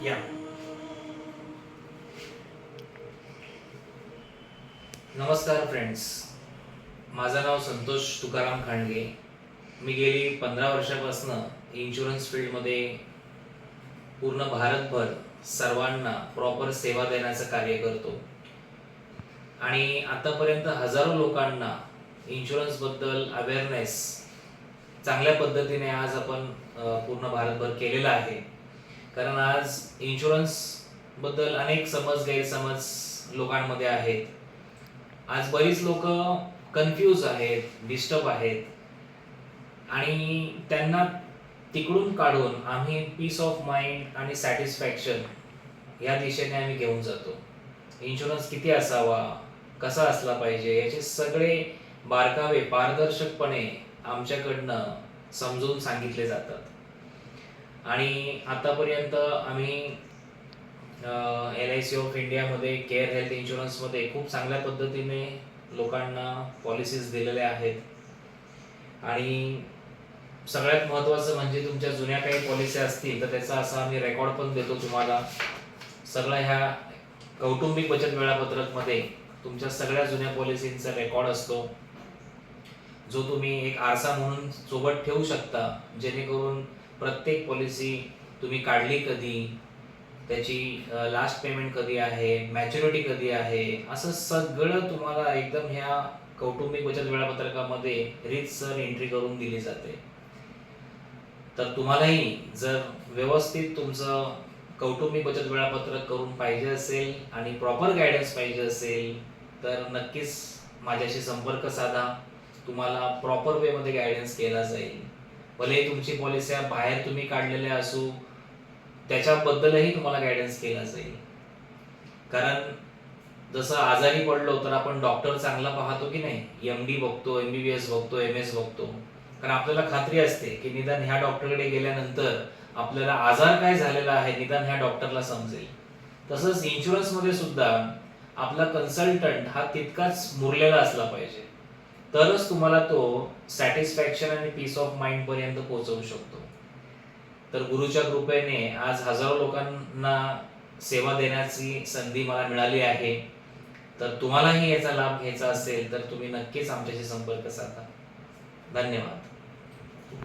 या. नमस्कार फ्रेंड्स, माझं नाव संतोष तुकाराम खांडगे. मी गेली 15 वर्षापासून इन्शुरन्स फील्डमध्ये पूर्ण भारतभर सर्वांना प्रॉपर सेवा देण्याचं कार्य करतो आणि आतापर्यंत हजारो लोकांना इन्शुरन्सबद्दल अवेअरनेस चांगल्या पद्धतीने आज आपण पूर्ण भारतभर केलेला आहे. कारण आज इन्शुरन्सबद्दल अनेक गैरसमज लोकांमध्ये आहेत. आज बरीच लोक कन्फ्यूज आहेत, डिस्टर्ब आहेत आणि त्यांना तिकडून काढून आम्ही पीस ऑफ माइंड आणि सॅटिस्फॅक्शन या दिशेने आम्ही घेऊन जातो. इन्शुरन्स किती असावा, कसा असला पाहिजे, याचे सगळे बारकावे पारदर्शकपणे आमच्याकडनं समजून सांगितले जातात. आणि आतापर्यंत आम्ही LIC ऑफ इंडियामध्ये केअर हेल्थ इन्शुरन्समध्ये खूप चांगल्या पद्धतीने लोकांना पॉलिसीज दिलेल्या आहेत. आणि सगळ्यात महत्त्वाचं म्हणजे तुमच्या जुन्या काही पॉलिसी असतील तर त्याचा असा आम्ही रेकॉर्ड पण देतो तुम्हाला. सगळ्या ह्या कौटुंबिक बचत वेळापत्रकमध्ये तुमच्या सगळ्या जुन्या पॉलिसींचा रेकॉर्ड असतो, जो तुम्ही एक आरसा म्हणून सोबत ठेवू शकता, जेणेकरून प्रत्येक पॉलिसी तुम्ही काढली कधी, त्याची लास्ट पेमेंट कधी आहे, मॅच्युरिटी कधी आहे, असं सगळं तुम्हाला एकदम ह्या कौटुंबिक बचत वेळापत्रकामध्ये रीतसर एंट्री करून दिली जाते. तर तुम्हालाही जर व्यवस्थित तुमचं कौटुंबिक बचत वेळापत्रक करून पाहिजे असेल आणि प्रॉपर गायडन्स पाहिजे असेल तर नक्कीच माझ्याशी संपर्क साधा. तुम्हाला प्रॉपर वेमध्ये गायडन्स केला जाईल. भले तुमची पॉलिसी बाहेर तुम्ही काढलेल्या असू, त्याच्याबद्दलही तुम्हाला गायडन्स केला जाईल. कारण जसं आजारी पडलो तर आपण डॉक्टर चांगला पाहतो की नाही, MD बघतो, MBBS बघतो, MS बघतो. कारण आपल्याला खात्री असते की निदान ह्या डॉक्टरकडे गेल्यानंतर आपल्याला आजार काय झालेला आहे निदान ह्या डॉक्टरला समजेल. तसंच इन्शुरन्समध्ये सुद्धा आपला कन्सल्टंट हा तितकाच मुरलेला असला पाहिजे, तरच तुम्हाला तो सॅटिस्फॅक्शन आणि पीस ऑफ माइंड पर्यंत पोहोचवू शकतो. तर गुरुच्या कृपेने आज हजारो लोकांना सेवा देण्याची संधी मला मिळाली आहे. तर तुम्हालाही याचा लाभ घ्यायचा असेल तर तुम्ही नक्कीच आमच्याशी संपर्क साधा. धन्यवाद.